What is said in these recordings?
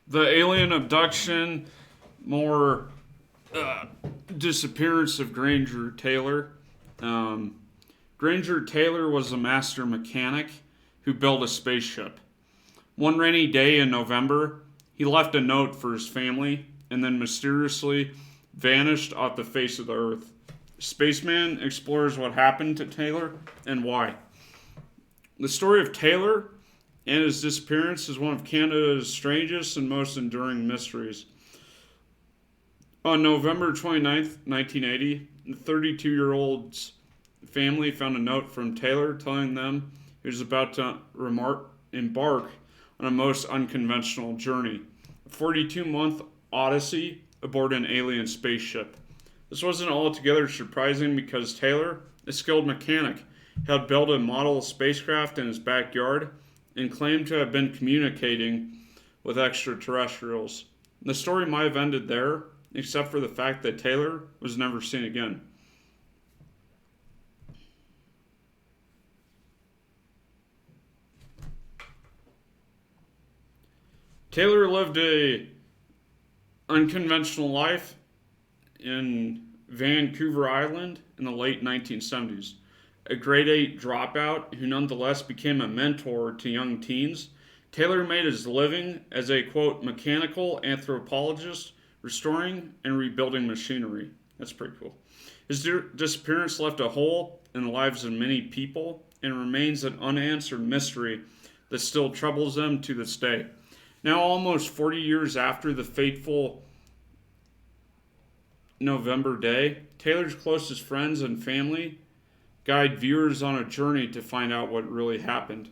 The alien abduction, more disappearance of Granger Taylor. Um, Granger Taylor was a master mechanic who built a spaceship. One rainy day in November, he left a note for his family and then mysteriously vanished off the face of the earth. Spaceman explores what happened to Taylor and why. The story of Taylor and his disappearance is one of Canada's strangest and most enduring mysteries. On November 29th, 1980, the 32-year-old's family found a note from Taylor telling them he was about to embark on a most unconventional journey, a 42-month odyssey aboard an alien spaceship. This wasn't altogether surprising because Taylor, a skilled mechanic, had built a model spacecraft in his backyard and claimed to have been communicating with extraterrestrials. The story might have ended there, except for the fact that Taylor was never seen again. Taylor lived a unconventional life in Vancouver Island in the late 1970s. A grade 8 dropout who nonetheless became a mentor to young teens, Taylor made his living as a, quote, mechanical anthropologist, restoring and rebuilding machinery. That's pretty cool. His disappearance left a hole in the lives of many people and remains an unanswered mystery that still troubles them to this day. Now, almost 40 years after the fateful November day, Taylor's closest friends and family guide viewers on a journey to find out what really happened.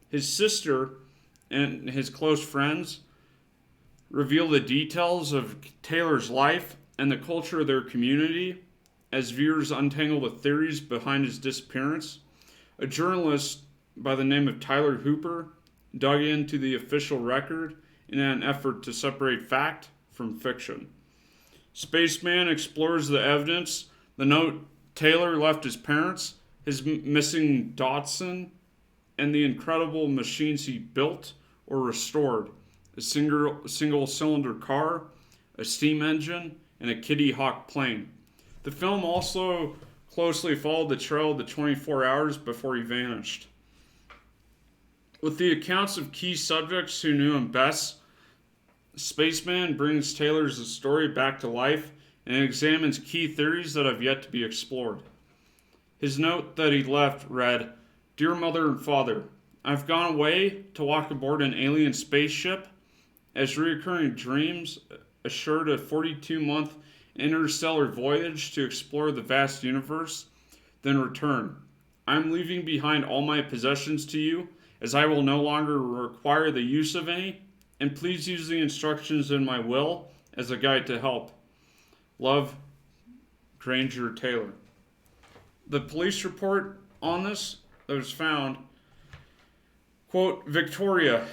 His sister and his close friends reveal the details of Taylor's life and the culture of their community as viewers untangle the theories behind his disappearance. A journalist by the name of Tyler Hooper dug into the official record in an effort to separate fact from fiction. Spaceman explores the evidence, the note Taylor left his parents, his missing Datsun, and the incredible machines he built or restored: a single cylinder car, a steam engine, and a Kitty Hawk plane. The film also closely followed the trail of the 24 hours before he vanished. With the accounts of key subjects who knew him best, Spaceman brings Taylor's story back to life and examines key theories that have yet to be explored. His note that he left read, "Dear Mother and Father, I've gone away to walk aboard an alien spaceship as recurring dreams assured a 42-month interstellar voyage to explore the vast universe, then return. I'm leaving behind all my possessions to you, as I will no longer require the use of any, and please use the instructions in my will as a guide to help. Love, Granger Taylor." The police report on this that was found, quote, "Victoria,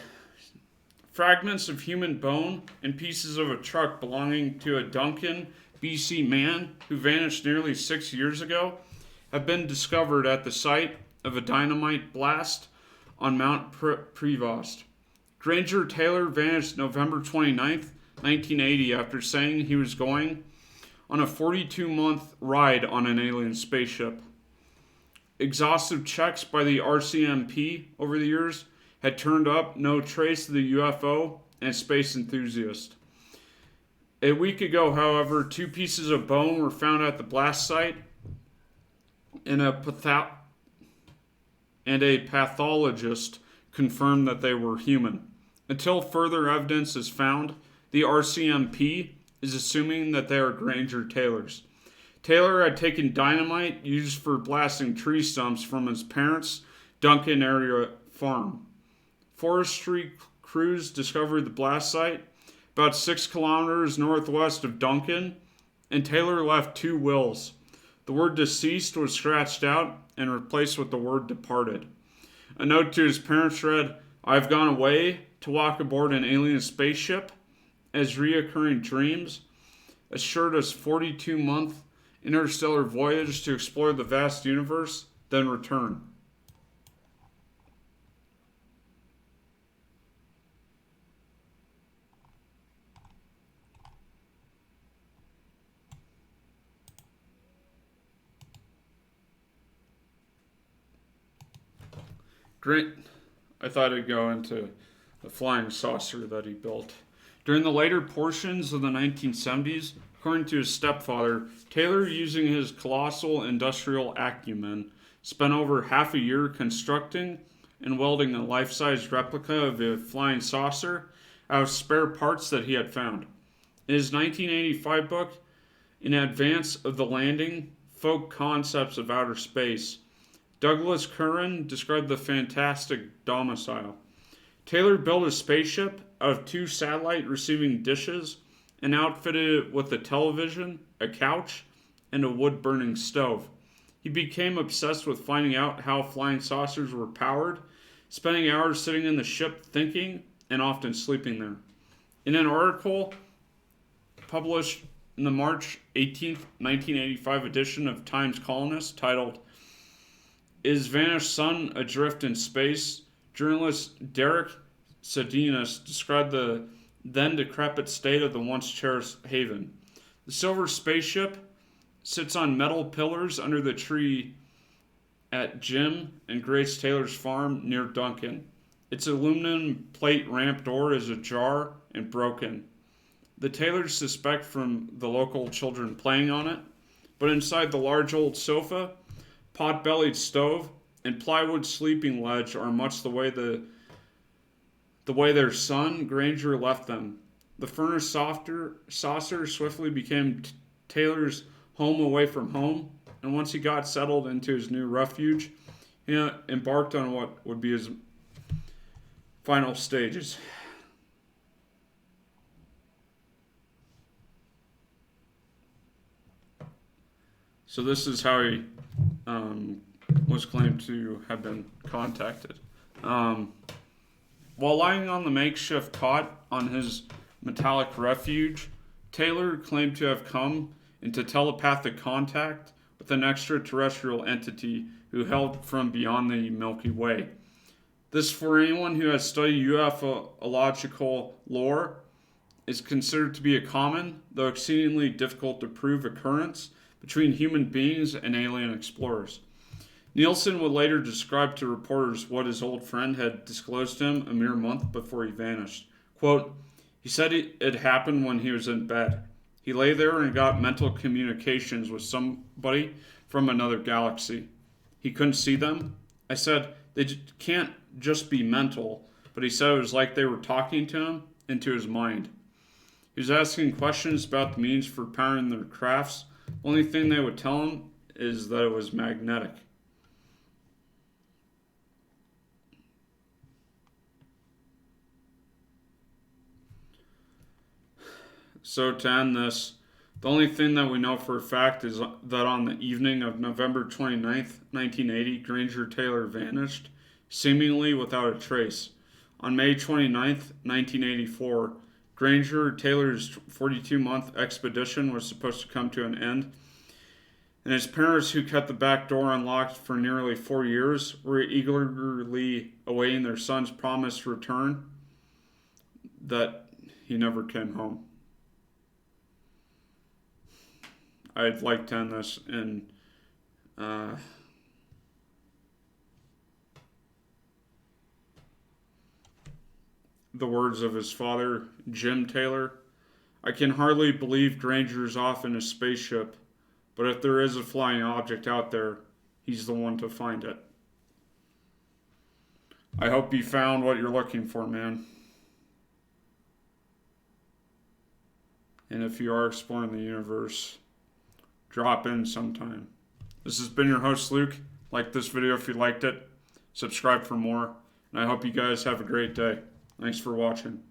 fragments of human bone and pieces of a truck belonging to a Duncan, BC man who vanished nearly 6 years ago have been discovered at the site of a dynamite blast on Mount Prevost. Granger Taylor vanished November 29th, 1980 after saying he was going on a 42-month ride on an alien spaceship. Exhaustive checks by the RCMP over the years had turned up no trace of the UFO and space enthusiast. A week ago, however, 2 pieces of bone were found at the blast site, and a pathologist confirmed that they were human. Until further evidence is found, the RCMP is assuming that they are Granger Taylor's. Taylor had taken dynamite used for blasting tree stumps from his parents' Duncan area farm. Forestry crews discovered the blast site about 6 kilometers northwest of Duncan, and Taylor left 2 wills. The word deceased was scratched out and replaced with the word departed. A note to his parents read, "I've gone away to walk aboard an alien spaceship as reoccurring dreams assured us 42-month interstellar voyage to explore the vast universe, then return." Great. I thought I'd go into the flying saucer that he built. During the later portions of the 1970s, according to his stepfather, Taylor, using his colossal industrial acumen, spent over half a year constructing and welding a life-size replica of a flying saucer out of spare parts that he had found. In his 1985 book, In Advance of the Landing, Folk Concepts of Outer Space, Douglas Curran described the fantastic domicile. Taylor built a spaceship out of 2 satellite receiving dishes and outfitted it with a television, a couch, and a wood-burning stove. He became obsessed with finding out how flying saucers were powered, spending hours sitting in the ship thinking and often sleeping there. In an article published in the March 18th, 1985 edition of Times Colonist titled Is Vanished Son Adrift in Space?, journalist Derek Sadinas described the then decrepit state of the once cherished haven. The silver spaceship sits on metal pillars under the tree at Jim and Grace Taylor's farm near Duncan. Its aluminum plate ramp door is ajar and broken. The Taylors suspect from the local children playing on it, but inside the large old sofa, pot-bellied stove, and plywood sleeping ledge are much the way their son Granger left them. The furnace saucer swiftly became Taylor's home away from home, and once he got settled into his new refuge, he embarked on what would be his final stages. So this is how he was claimed to have been contacted. While lying on the makeshift cot on his metallic refuge, Taylor claimed to have come into telepathic contact with an extraterrestrial entity who hailed from beyond the Milky Way. This, for anyone who has studied ufological lore, is considered to be a common, though exceedingly difficult to prove, occurrence between human beings and alien explorers. Nielsen would later describe to reporters what his old friend had disclosed to him a mere month before he vanished. Quote, he said it happened when he was in bed. He lay there and got mental communications with somebody from another galaxy. He couldn't see them. I said, they can't just be mental, but he said it was like they were talking to him into his mind. He was asking questions about the means for powering their crafts. The only thing they would tell him is that it was magnetic. So to end this, the only thing that we know for a fact is that on the evening of November 29th, 1980, Granger Taylor vanished, seemingly without a trace. On May 29th, 1984, Granger Taylor's 42-month expedition was supposed to come to an end, and his parents, who kept the back door unlocked for nearly 4 years, were eagerly awaiting their son's promised return, that he never came home. I'd like to end this in the words of his father, Jim Taylor. I can hardly believe Granger's off in a spaceship, but if there is a flying object out there, he's the one to find it. I hope you found what you're looking for, man. And if you are exploring the universe, drop in sometime. This has been your host, Luke. Like this video if you liked it. Subscribe for more. And I hope you guys have a great day. Thanks for watching.